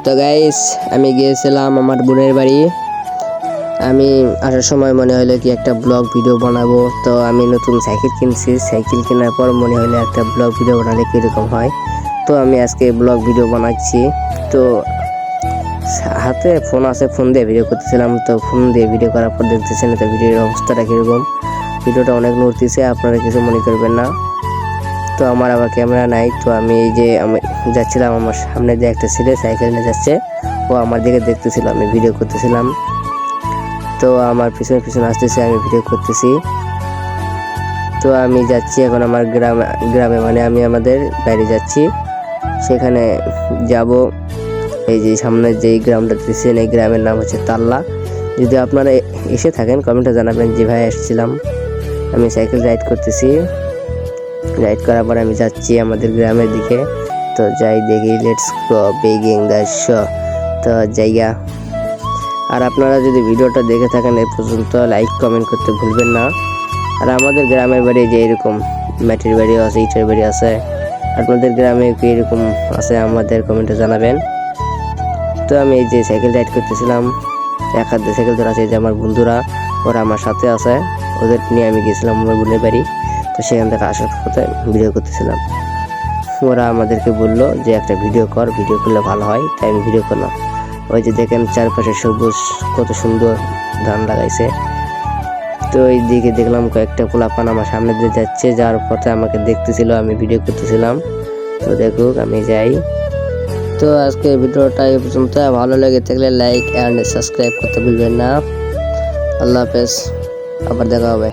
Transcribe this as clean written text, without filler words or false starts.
তো গাইস, আমি গিয়েছিলাম আমার বোনের বাড়ি। আমি আসার সময় মনে হলো কি একটা ব্লগ ভিডিও বানাবো। তো আমি নতুন সাইকেল কিনছি, সাইকেল কেনার পর মনে হলো একটা ব্লগ ভিডিও বানালে কীরকম হয়। তো আমি আজকে ব্লগ ভিডিও বানাচ্ছি। তো হাতে ফোন আছে, ফোন দিয়ে ভিডিও করতেছিলাম। তো ফোন দিয়ে ভিডিও করার পর দেখতেছেন তো ভিডিওর অবস্থাটা কীরকম। ভিডিওটা অনেক নড়তেছে, আপনারা কিছু মনে করবেন না। তো আমার আবার ক্যামেরা নাই। তো আমি এই যে আমি যাচ্ছিলাম, আমার সামনে দিয়ে একটা ছেলে সাইকেল নিয়ে যাচ্ছে, ও আমার দিকে দেখতেছিল, আমি ভিডিও করতেছিলাম। তো আমার পিছনে পিছনে আসতেছে, আমি ভিডিও করতেছি। তো আমি যাচ্ছি এখন আমার গ্রামে মানে আমি আমাদের বাইরে যাচ্ছি, সেখানে যাব। এই যে সামনে যেই গ্রামটা দিচ্ছেন, এই গ্রামের নাম হচ্ছে তাল্লা। যদি আপনারা এসে থাকেন কমেন্টে জানাবেন যে ভাই এসেছিলাম। আমি সাইকেল রাইড করতেছি, রাইড করার পর আমি যাচ্ছি আমাদের গ্রামের দিকে। তো যাই দেখি, লেটস গো বিগিং দ্য শো। তো জায়গা, আর আপনারা যদি ভিডিওটা দেখে থাকেন এই পর্যন্ত লাইক কমেন্ট করতে ভুলবেন না। আর আমাদের গ্রামের বাড়ি যে এরকম মাটির বাড়িও আছে, ইটের বাড়ি আছে, আপনাদের গ্রামে কি এরকম আছে আমাদের কমেন্টে জানাবেন। তো আমি এই যে সাইকেল রাইড করতেছিলাম, এক হাত দিয়ে সাইকেল ধরা আছে, যে আমার বন্ধুরা ওরা আমার সাথে আছে, ওদের নিয়ে আমি গেছিলাম আমার বোনের বাড়ি। তো সেখান থেকে আসার পথে ভিডিও করতেছিলাম। ওরা আমাদেরকে বললো যে একটা ভিডিও করলে ভালো হয়, তাই আমি ভিডিও করলাম। ওই যে দেখেন চারপাশে সবুজ, কত সুন্দর ধান লাগাইছে। তো এই দিকে দেখলাম কয়েকটা পোলাপান আমার সামনে দিয়ে যাচ্ছে, যার পথে আমাকে দেখতেছিল, আমি ভিডিও করতেছিলাম। তো দেখুক, আমি যাই। তো আজকে ভিডিওটা এই পর্যন্ত। ভালো লেগে থাকলে লাইক অ্যান্ড সাবস্ক্রাইব করতে ভুলবেন না। আল্লাহ হাফেজ, আবার দেখা হবে।